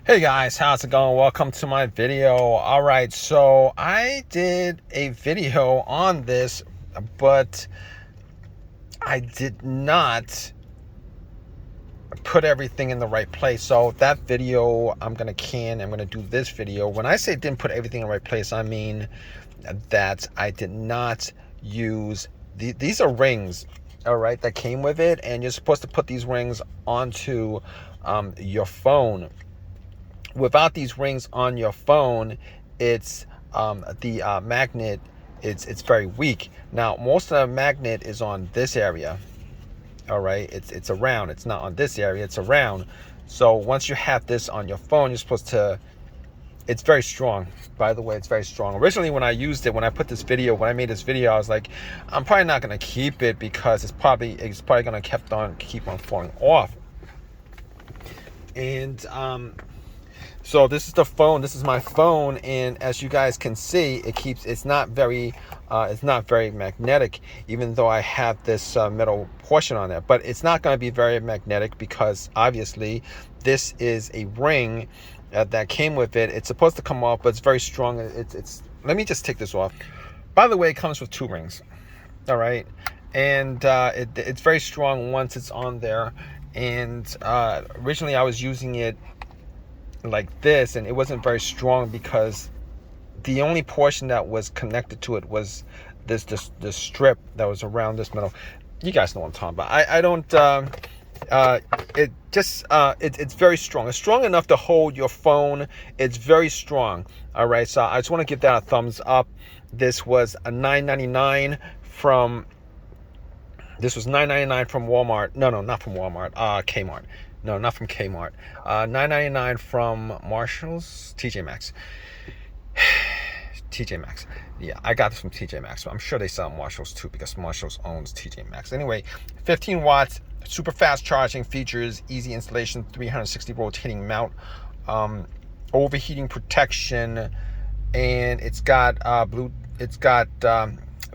Hey guys, how's it going? Welcome to my video. All right, so I did a video on this, but I did not put everything in the right place. So that video I'm gonna do this video. When I say didn't put everything in the right place, I mean that I did not use these are rings, all right, that came with it, and you're supposed to put these rings onto your phone. Without these rings on your phone, it's the magnet, it's very weak. Now most of the magnet is on this area, all right. It's around, it's not on this area, it's around. So once you have this on your phone, you're supposed to, it's very strong, by the way. It's very strong. Originally when I used it, when I made this video, I was like, I'm probably not going to keep it because it's probably going to keep on falling off. And so this is the phone. This is my phone, and as you guys can see, it's not very magnetic, even though I have this metal portion on there. But it's not going to be very magnetic because obviously this is a ring that came with it. It's supposed to come off, but it's very strong. It's let me just take this off. By the way, it comes with 2 rings. All right, and it's very strong once it's on there. And originally I was using it like this, and it wasn't very strong because the only portion that was connected to it was this strip that was around this metal. You guys know what I'm talking about. I don't it's very strong. It's strong enough to hold your phone. It's very strong. All right, so I just want to give that a thumbs up. This was a $9.99 from Walmart. No, not from Walmart. Kmart. No, not from Kmart. $9.99 from Marshall's, TJ Maxx. TJ Maxx. Yeah, I got this from TJ Maxx. So I'm sure they sell Marshalls too because Marshalls owns TJ Maxx. Anyway, 15 watts, super fast charging features, easy installation, 360 rotating mount, overheating protection, and it's got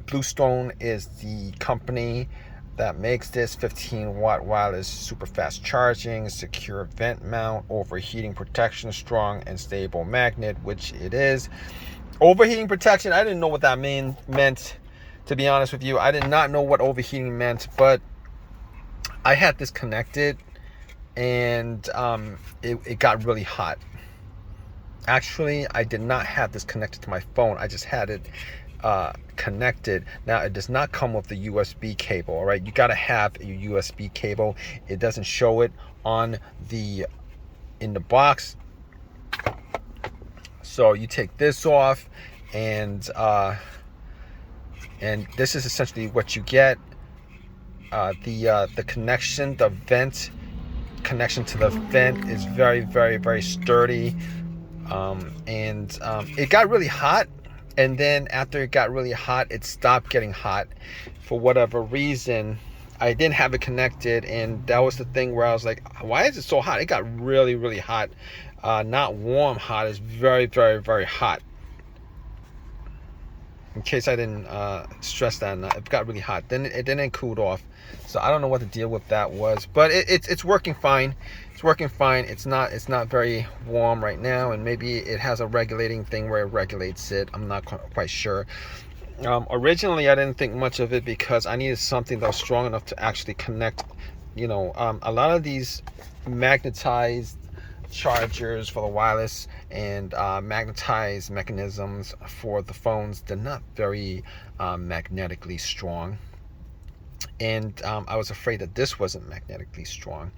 Bluestone is the company that makes this. 15-watt wireless super fast charging, secure vent mount, overheating protection, strong and stable magnet, which it is. Overheating protection, I didn't know what that meant, to be honest with you. I did not know what overheating meant, but I had this connected, and it got really hot. Actually, I did not have this connected to my phone. I just had it connected. Now it does not come with the USB cable. All right, you got to have a USB cable. It doesn't show it in the box. So you take this off, and this is essentially what you get. The connection, the vent connection to the vent is very, very, very sturdy. It got really hot, and then after it got really hot, it stopped getting hot for whatever reason. I didn't have it connected, and that was the thing where I was like, why is it so hot? It got really, really hot. Not warm hot, it's very, very, very hot. In case I didn't stress that enough, it got really hot. Then it cooled off. So I don't know what the deal with that was, but it's working fine. It's working fine. It's not very warm right now, and maybe it has a regulating thing where it regulates it. I'm not quite sure. Originally, I didn't think much of it because I needed something that was strong enough to actually connect. A lot of these magnetized chargers for the wireless and magnetized mechanisms for the phones, they're not very magnetically strong, and I was afraid that this wasn't magnetically strong,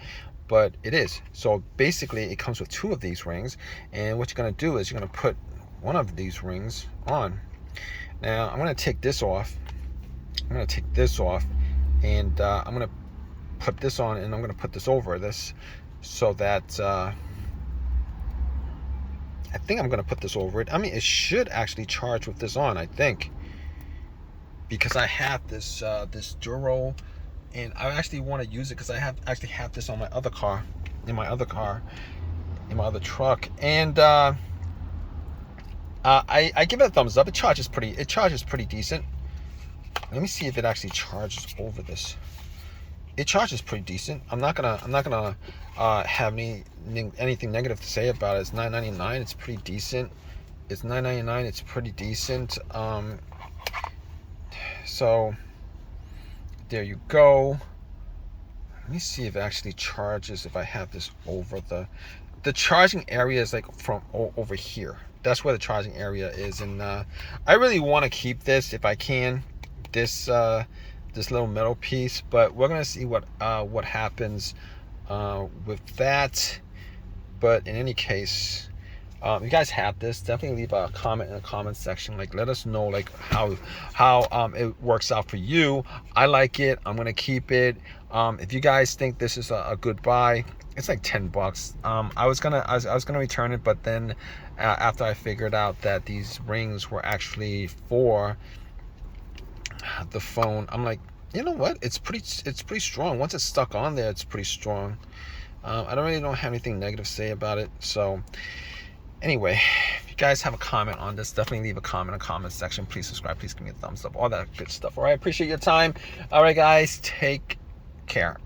but it is. So basically it comes with 2 of these rings, and what you're going to do is you're going to put one of these rings on. Now I'm going to take this off. and I'm going to put this on, and I'm going to put this over this so that I think I'm going to put this over it. I mean, it should actually charge with this on, I think, because I have this this Duro, and I actually want to use it because I actually have this on my other car, in my other truck, and I give it a thumbs up. It charges pretty decent. Let me see if it actually charges over this. it charges pretty decent. I'm not gonna have anything negative to say about it. It's $9.99. It's pretty decent. It's $9.99. It's pretty decent. So there you go. Let me see if it actually charges if I have this over the charging area is like from over here. That's where the charging area is, and I really want to keep this if I can, this little metal piece, but we're gonna see what happens with that. But in any case, you guys have this, definitely leave a comment in the comment section. Like, let us know like how it works out for you. I like it. I'm gonna keep it. If you guys think this is a good buy, it's like $10. I was gonna return it, but then after I figured out that these rings were actually for the phone, I'm like, you know what, it's pretty strong. Once it's stuck on there, it's pretty strong. I don't have anything negative to say about it. So anyway, if you guys have a comment on this, definitely leave a comment in the comment section. Please subscribe, please give me a thumbs up, all that good stuff. All right, appreciate your time. All right guys, take care.